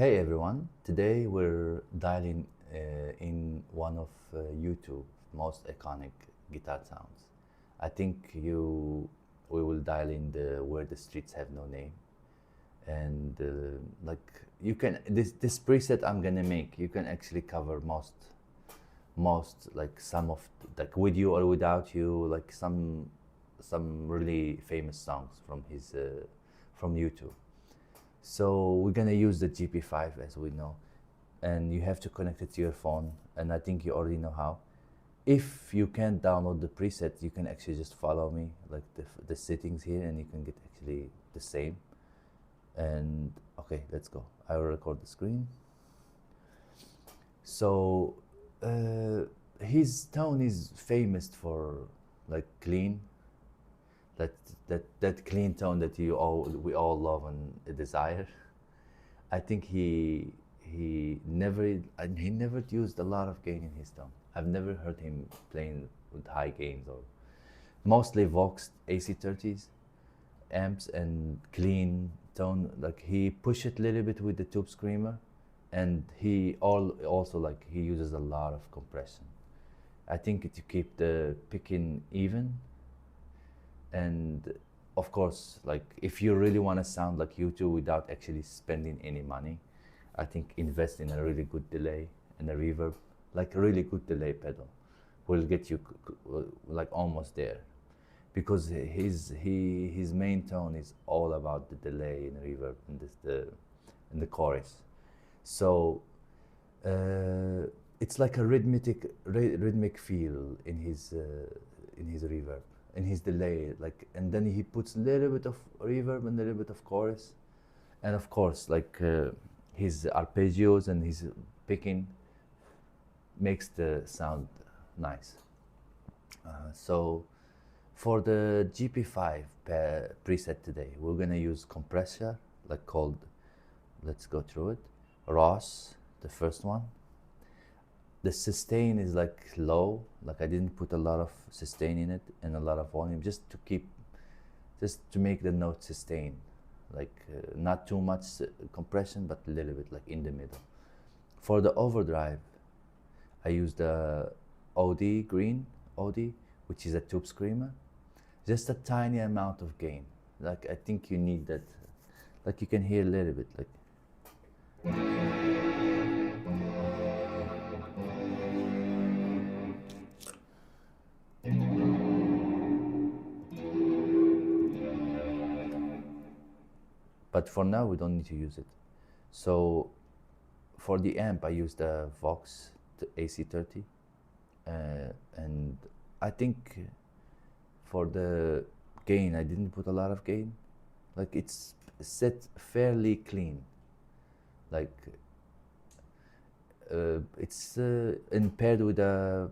Hey everyone, today we're dialing in one of YouTube's most iconic guitar sounds. I think we will dial in the Where the Streets Have No Name, and like you can this preset I'm gonna make, you can actually cover most like some of like with you or without you, like some really famous songs from his from YouTube. So we're gonna use the GP-5 as we know, and you have to connect it to your phone, and I think you already know how. If you can't download the preset, you can actually just follow me, like the settings here, and you can get actually the same. And okay, let's go. I will record the screen. So his tone is famous for like clean, that that clean tone that we all love and desire. I think he never used a lot of gain in his tone. I've never heard him playing with high gains, or mostly Vox AC30s amps and clean tone. Like he push it a little bit with the tube screamer, and also like he uses a lot of compression. I think to keep the picking even, and of course, like if you really want to sound like U2 without actually spending any money, I think invest in a really good delay and a reverb, like a really good delay pedal will get you like almost there, because his main tone is all about the delay and reverb and the chorus. So it's like a rhythmic feel in his reverb, in his delay, like, and then he puts a little bit of reverb and a little bit of chorus, and of course like his arpeggios and his picking makes the sound nice. So for the GP-5 preset today, we're gonna use compressor, like called, let's go through it, Ross, the first one. The sustain is like low, like I didn't put a lot of sustain in it and a lot of volume, just to make the note sustain, like not too much compression, but a little bit like in the middle. For the overdrive, I used the green OD, which is a tube screamer, just a tiny amount of gain. Like I think you need that, like you can hear a little bit, like. But for now, we don't need to use it. So for the amp, I used the Vox AC30, and I think for the gain, I didn't put a lot of gain. Like it's set fairly clean. Like it's paired with a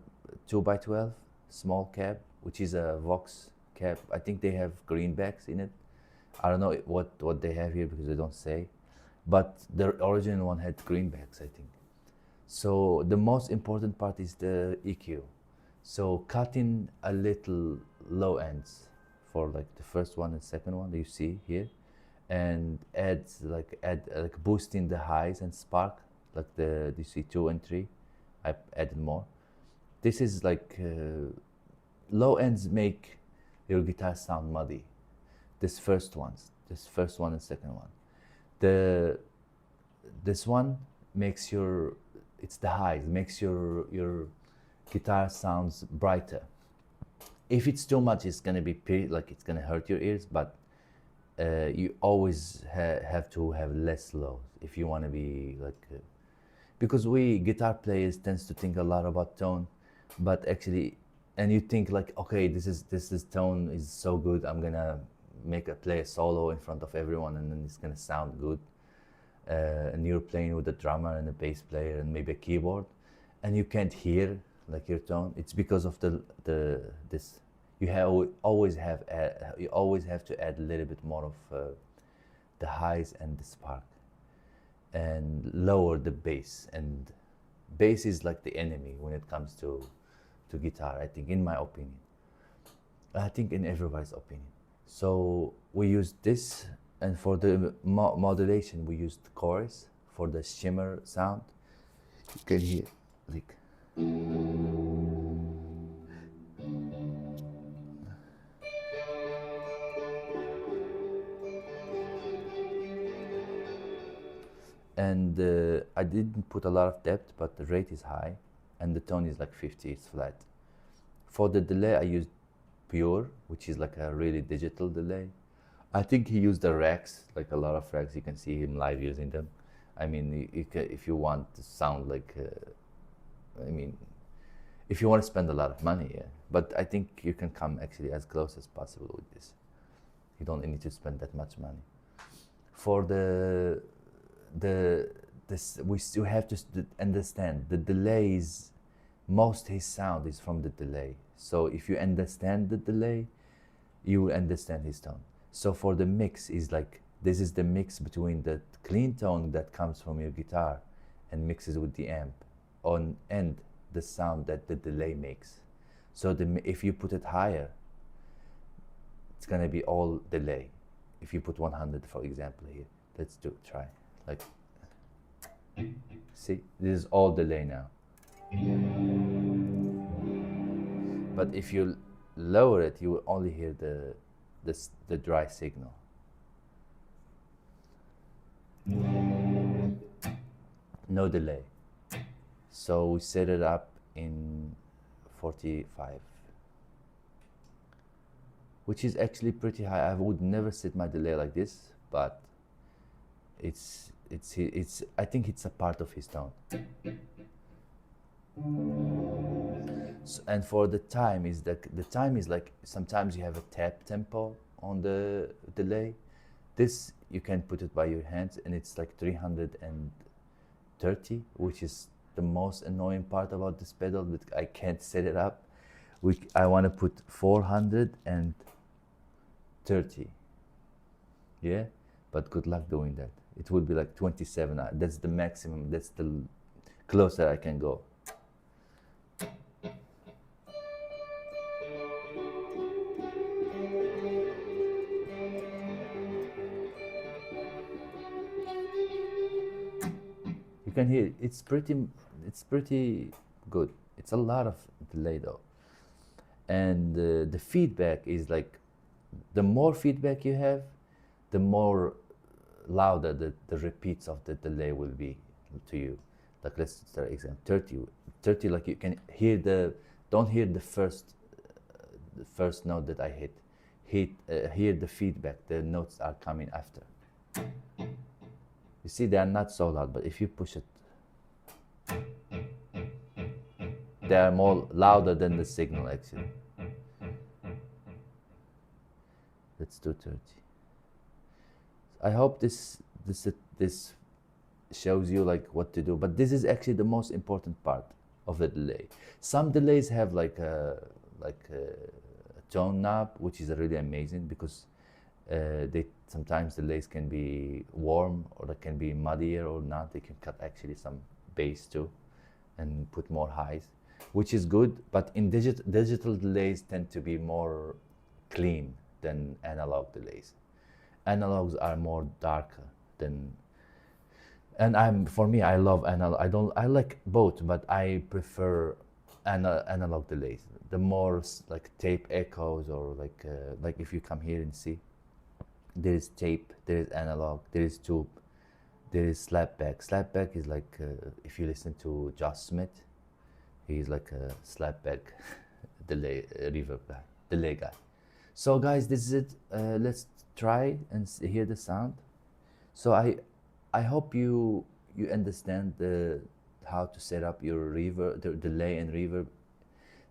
2x12 small cab, which is a Vox cab. I think they have greenbacks in it. I don't know what they have here because they don't say, but the original one had greenbacks, I think. So the most important part is the EQ. So cutting a little low ends for like the first one and second one that you see here, and add like boosting the highs and spark, like you see 2 and 3. I added more. This is like low ends make your guitar sound muddy. This first one and second one. This one makes it's the highs, makes your guitar sounds brighter. If it's too much, it's gonna be like it's gonna hurt your ears, but you always have to have less lows if you want to be like, because we guitar players tends to think a lot about tone, but actually, and you think like, okay, this tone is so good, I'm gonna play a solo in front of everyone, and then it's gonna sound good. And you're playing with a drummer and a bass player and maybe a keyboard, and you can't hear like your tone. It's because of this. You always have to add a little bit more of the highs and the spark, and lower the bass. And bass is like the enemy when it comes to guitar, I think, in my opinion. I think in everybody's opinion. So we used this, and for the modulation we used chorus for the shimmer sound, you can hear like. And I didn't put a lot of depth, but the rate is high, and the tone is like 50, it's flat. For the delay, I used Pure, which is like a really digital delay. I think he used the racks, like a lot of racks. You can see him live using them. I mean, if you want to sound like, I mean, if you want to spend a lot of money, yeah. But I think you can come actually as close as possible with this. You don't need to spend that much money. For we still have to understand the delays. Most his sound is from the delay. So if you understand the delay, you will understand his tone. So for the mix is like, this is the mix between the clean tone that comes from your guitar and mixes with the amp on and the sound that the delay makes. So if you put it higher, it's gonna be all delay. If you put 100, for example, here, let's try. Like, see, this is all delay now. But if you lower it, you will only hear the dry signal. No delay. So we set it up in 45, which is actually pretty high. I would never set my delay like this, but it's I think it's a part of his tone. So, and for the time is the time is like, sometimes you have a tap tempo on the delay. This you can put it by your hands, and it's like 330, which is the most annoying part about this pedal, but I can't set it up. I want to put 430. Yeah, but good luck doing that. It would be like 27. That's the maximum. That's the closer I can go. You can hear it's pretty good. It's a lot of delay though, and the feedback is like, the more feedback you have, the more louder the repeats of the delay will be to you. Like, let's start example 30, like you can hear don't hear the first note that I hit. Hear the feedback. The notes are coming after. You see, they are not so loud, but if you push it, they are more louder than the signal actually. Let's do 30. I hope this shows you like what to do, but this is actually the most important part of the delay. Some delays have like a tone knob, which is really amazing, because sometimes delays can be warm, or they can be muddier or not. They can cut actually some bass too and put more highs, which is good. But in digital delays tend to be more clean than analog delays. Analogs are more darker than, and for me, I love analog. I like both, but I prefer analog delays. The more like tape echoes, or like if you come here and see, there is tape, there is analog, there is tube, there is slapback. Slapback is like, if you listen to Josh Smith, he's like a slapback delay reverb guy, delay guy. So guys, this is it. Let's try and hear the sound. So I hope you understand how to set up your reverb, the delay and reverb.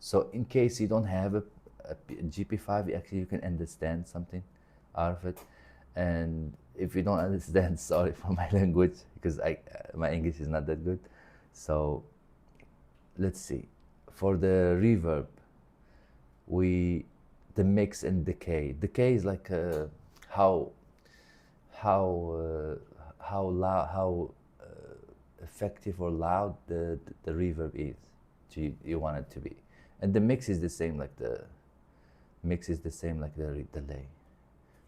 So in case you don't have a GP5, actually you can understand something out of it. And if you don't understand, sorry for my language, because my English is not that good. So let's see. For the reverb, the mix and decay. Decay is like how effective or loud the reverb is you want it to be, and the mix is the same, like the delay.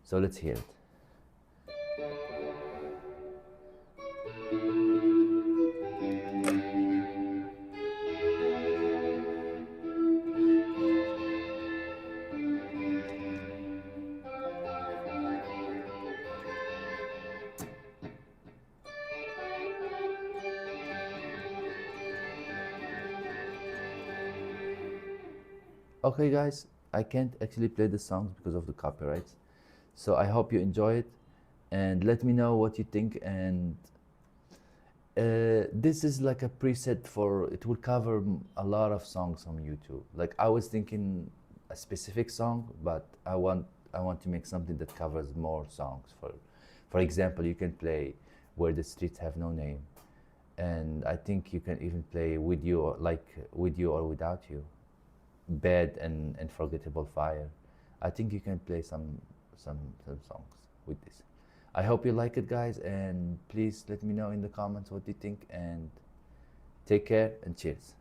So let's hear it. Okay, guys, I can't actually play the songs because of the copyrights. So I hope you enjoy it, and let me know what you think. And this is like a preset for it will cover a lot of songs on YouTube. Like I was thinking a specific song, but I want to make something that covers more songs. For example, you can play "Where the Streets Have No Name," and I think you can even play "With You" or like "With You or Without You," "Bed" and "Forgettable Fire." I think you can play some songs with this. I hope you like it, guys, and please let me know in the comments what you think, and take care and cheers.